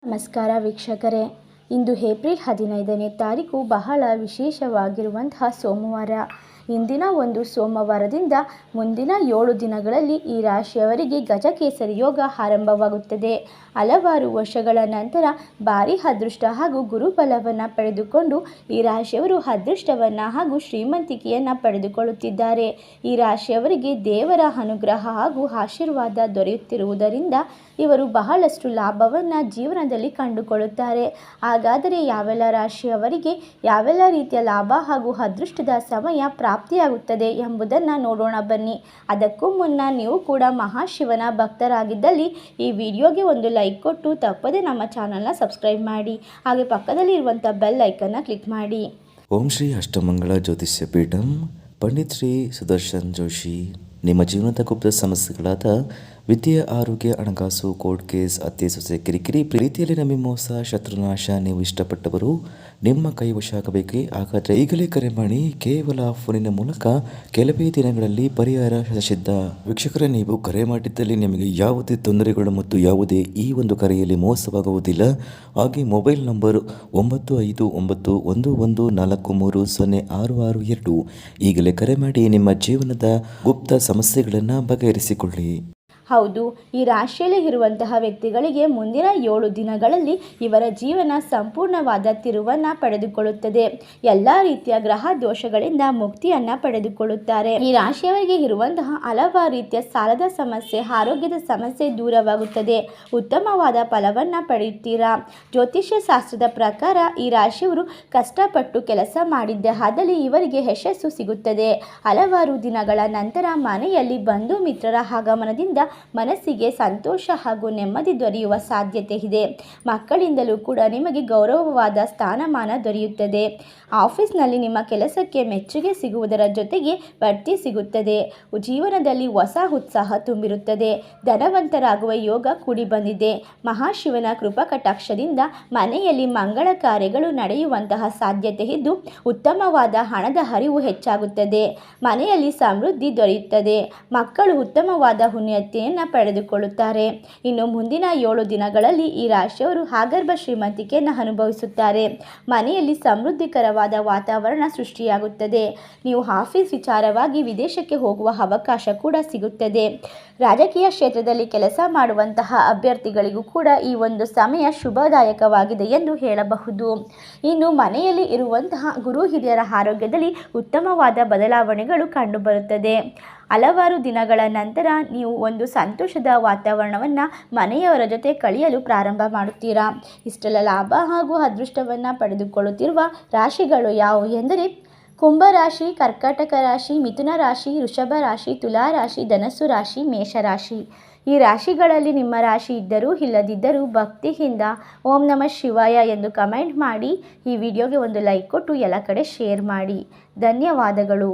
ನಮಸ್ಕಾರ ವೀಕ್ಷಕರೇ, ಇಂದು ಏಪ್ರಿಲ್ 15ನೇ ತಾರೀಕು ಬಹಳ ವಿಶೇಷವಾಗಿರುವಂತಹ ಸೋಮವಾರ. ಇಂದಿನ ಒಂದು ಸೋಮವಾರದಿಂದ ಮುಂದಿನ 7 ದಿನಗಳಲ್ಲಿ ಈ ರಾಶಿಯವರಿಗೆ ಗಜಕೇಸರಿ ಯೋಗ ಆರಂಭವಾಗುತ್ತದೆ. ಹಲವಾರು ವರ್ಷಗಳ ನಂತರ ಭಾರಿ ಅದೃಷ್ಟ ಹಾಗೂ ಗುರುಬಲವನ್ನು ಪಡೆದುಕೊಂಡು ಈ ರಾಶಿಯವರು ಅದೃಷ್ಟವನ್ನು ಹಾಗೂ ಶ್ರೀಮಂತಿಕೆಯನ್ನು ಪಡೆದುಕೊಳ್ಳುತ್ತಿದ್ದಾರೆ. ಈ ರಾಶಿಯವರಿಗೆ ದೇವರ ಅನುಗ್ರಹ ಹಾಗೂ ಆಶೀರ್ವಾದ ದೊರೆಯುತ್ತಿರುವುದರಿಂದ ಇವರು ಬಹಳಷ್ಟು ಲಾಭವನ್ನು ಜೀವನದಲ್ಲಿ ಕಂಡುಕೊಳ್ಳುತ್ತಾರೆ. ಹಾಗಾದರೆ ಯಾವೆಲ್ಲ ರಾಶಿಯವರಿಗೆ ಯಾವೆಲ್ಲ ರೀತಿಯ ಲಾಭ ಹಾಗೂ ಅದೃಷ್ಟದ ಸಮಯ ಪ್ರಾಪ್ತಿಯಾಗುತ್ತದೆ ಎಂಬುದನ್ನು ನೋಡೋಣ ಬನ್ನಿ. ಅದಕ್ಕೂ ಮುನ್ನ ನೀವು ಕೂಡ ಮಹಾಶಿವನ ಭಕ್ತರಾಗಿದ್ದಲ್ಲಿ ಈ ವಿಡಿಯೋಗೆ ಒಂದು ಲೈಕ್ ಕೊಟ್ಟು ತಪ್ಪದೆ ನಮ್ಮ ಚಾನಲ್ನ ಸಬ್ಸ್ಕ್ರೈಬ್ ಮಾಡಿ, ಹಾಗೆ ಪಕ್ಕದಲ್ಲಿ ಇರುವಂಥ ಬೆಲ್ ಐಕನ್ನ ಕ್ಲಿಕ್ ಮಾಡಿ. ಓಂ ಶ್ರೀ ಅಷ್ಟಮಂಗಳ ಜ್ಯೋತಿಷ್ಯ ಪೀಠಂ ಪಂಡಿತ್ ಶ್ರೀ ಸುದರ್ಶನ್ ಜೋಶಿ. ನಿಮ್ಮ ಜೀವನದ ಗುಪ್ತ ಸಮಸ್ಯೆಗಳಾದ ವಿದ್ಯೆ, ಆರೋಗ್ಯ, ಹಣಕಾಸು, ಕೋರ್ಟ್ ಕೇಸ್, ಅತ್ತೆ ಸೊಸೆ ಕಿರಿಕಿರಿ, ಪ್ರೀತಿಯಲ್ಲಿ ನಮಗೆ ಮೋಸ, ಶತ್ರುನಾಶ, ನೀವು ಇಷ್ಟಪಟ್ಟವರು ನಿಮ್ಮ ಕೈವಶ ಆಗಬೇಕೆ? ಹಾಗಾದರೆ ಈಗಲೇ ಕರೆ ಮಾಡಿ. ಕೇವಲ ಫೋನಿನ ಮೂಲಕ ಕೆಲವೇ ದಿನಗಳಲ್ಲಿ ಪರಿಹಾರ ಸಿದ್ಧ. ವೀಕ್ಷಕರೇ, ನೀವು ಕರೆ ಮಾಡಿದ್ದಲ್ಲಿ ನಿಮಗೆ ಯಾವುದೇ ತೊಂದರೆಗಳು ಮತ್ತು ಯಾವುದೇ ಈ ಒಂದು ಕರೆಯಲ್ಲಿ ಮೋಸವಾಗುವುದಿಲ್ಲ. ಹಾಗೆ ಮೊಬೈಲ್ ನಂಬರ್ 959114306662 ಈಗಲೇ ಕರೆ ಮಾಡಿ ನಿಮ್ಮ ಜೀವನದ ಗುಪ್ತ ಸಮಸ್ಯೆಗಳನ್ನು ಬಗೆಹರಿಸಿಕೊಳ್ಳಿ. ಹೌದು, ಈ ರಾಶಿಯಲ್ಲಿ ಇರುವಂತಹ ವ್ಯಕ್ತಿಗಳಿಗೆ ಮುಂದಿನ 7 ದಿನಗಳಲ್ಲಿ ಇವರ ಜೀವನ ಸಂಪೂರ್ಣವಾದ ತಿರುವನ್ನು ಪಡೆದುಕೊಳ್ಳುತ್ತದೆ. ಎಲ್ಲ ರೀತಿಯ ಗ್ರಹ ದೋಷಗಳಿಂದ ಮುಕ್ತಿಯನ್ನು ಪಡೆದುಕೊಳ್ಳುತ್ತಾರೆ. ಈ ರಾಶಿಯವರಿಗೆ ಇರುವಂತಹ ಹಲವಾರು ರೀತಿಯ ಸಾಲದ ಸಮಸ್ಯೆ, ಆರೋಗ್ಯದ ಸಮಸ್ಯೆ ದೂರವಾಗುತ್ತದೆ. ಉತ್ತಮವಾದ ಫಲವನ್ನು ಪಡೆಯುತ್ತೀರಾ. ಜ್ಯೋತಿಷ್ಯ ಶಾಸ್ತ್ರದ ಪ್ರಕಾರ ಈ ರಾಶಿಯವರು ಕಷ್ಟಪಟ್ಟು ಕೆಲಸ ಮಾಡಿದ್ದೇ ಆದಲ್ಲಿ ಇವರಿಗೆ ಯಶಸ್ಸು ಸಿಗುತ್ತದೆ. ಹಲವಾರು ದಿನಗಳ ನಂತರ ಮನೆಯಲ್ಲಿ ಬಂಧು ಮಿತ್ರರ ಆಗಮನದಿಂದ ಮನಸ್ಸಿಗೆ ಸಂತೋಷ ಹಾಗೂ ನೆಮ್ಮದಿ ದೊರೆಯುವ ಸಾಧ್ಯತೆ ಇದೆ. ಮಕ್ಕಳಿಂದಲೂ ಕೂಡ ನಿಮಗೆ ಗೌರವವಾದ ಸ್ಥಾನಮಾನ ದೊರೆಯುತ್ತದೆ. ಆಫೀಸ್ನಲ್ಲಿ ನಿಮ್ಮ ಕೆಲಸಕ್ಕೆ ಮೆಚ್ಚುಗೆ ಸಿಗುವುದರ ಜೊತೆಗೆ ಬಡ್ತಿ ಸಿಗುತ್ತದೆ. ಜೀವನದಲ್ಲಿ ಹೊಸ ಉತ್ಸಾಹ ತುಂಬಿರುತ್ತದೆ. ಧನವಂತರಾಗುವ ಯೋಗ ಕೂಡಿ ಬಂದಿದೆ. ಮಹಾಶಿವನ ಕೃಪಾ ಕಟಾಕ್ಷದಿಂದ ಮನೆಯಲ್ಲಿ ಮಂಗಳ ಕಾರ್ಯಗಳು ನಡೆಯುವಂತಹ ಸಾಧ್ಯತೆ ಇದ್ದು ಉತ್ತಮವಾದ ಹಣದ ಹರಿವು ಹೆಚ್ಚಾಗುತ್ತದೆ. ಮನೆಯಲ್ಲಿ ಸಮೃದ್ಧಿ ದೊರೆಯುತ್ತದೆ. ಮಕ್ಕಳು ಉತ್ತಮವಾದ ಉನ್ನತಿಯನ್ನು ಪಡೆದುಕೊಳ್ಳುತ್ತಾರೆ. ಇನ್ನು ಮುಂದಿನ 7 ದಿನಗಳಲ್ಲಿ ಈ ರಾಶಿಯವರು ಆಗರ್ಭ ಶ್ರೀಮಂತಿಕೆಯನ್ನು ಅನುಭವಿಸುತ್ತಾರೆ. ಮನೆಯಲ್ಲಿ ಸಮೃದ್ಧಿಕರವಾದ ವಾತಾವರಣ ಸೃಷ್ಟಿಯಾಗುತ್ತದೆ. ನೀವು ಆಫೀಸ್ ವಿಚಾರವಾಗಿ ವಿದೇಶಕ್ಕೆ ಹೋಗುವ ಅವಕಾಶ ಕೂಡ ಸಿಗುತ್ತದೆ. ರಾಜಕೀಯ ಕ್ಷೇತ್ರದಲ್ಲಿ ಕೆಲಸ ಮಾಡುವಂತಹ ಅಭ್ಯರ್ಥಿಗಳಿಗೂ ಕೂಡ ಈ ಒಂದು ಸಮಯ ಶುಭದಾಯಕವಾಗಿದೆ ಎಂದು ಹೇಳಬಹುದು. ಇನ್ನು ಮನೆಯಲ್ಲಿ ಇರುವಂತಹ ಗುರು ಹಿರಿಯರ ಆರೋಗ್ಯದಲ್ಲಿ ಉತ್ತಮವಾದ ಬದಲಾವಣೆಗಳು ಕಂಡುಬರುತ್ತದೆ. ಹಲವಾರು ದಿನಗಳ ನಂತರ ನೀವು ಒಂದು ಸಂತೋಷದ ವಾತಾವರಣವನ್ನು ಮನೆಯವರ ಜೊತೆ ಕಳೆಯಲು ಪ್ರಾರಂಭ ಮಾಡುತ್ತೀರಾ. ಇಷ್ಟೆಲ್ಲ ಲಾಭ ಹಾಗೂ ಅದೃಷ್ಟವನ್ನು ಪಡೆದುಕೊಳ್ಳುತ್ತಿರುವ ರಾಶಿಗಳು ಯಾವುವು ಎಂದರೆ ಕುಂಭರಾಶಿ, ಕರ್ಕಾಟಕ ರಾಶಿ, ಮಿಥುನ ರಾಶಿ, ವೃಷಭ ರಾಶಿ, ತುಲಾ ರಾಶಿ, ಧನಸ್ಸು ರಾಶಿ, ಮೇಷರಾಶಿ. ಈ ರಾಶಿಗಳಲ್ಲಿ ನಿಮ್ಮ ರಾಶಿ ಇದ್ದರೂ ಇಲ್ಲದಿದ್ದರೂ ಭಕ್ತಿಯಿಂದ ಓಂ ನಮಃ ಶಿವಾಯ ಎಂದು ಕಮೆಂಟ್ ಮಾಡಿ. ಈ ವಿಡಿಯೋಗೆ ಒಂದು ಲೈಕ್ ಕೊಟ್ಟು ಎಲ್ಲ ಕಡೆ ಶೇರ್ ಮಾಡಿ. ಧನ್ಯವಾದಗಳು.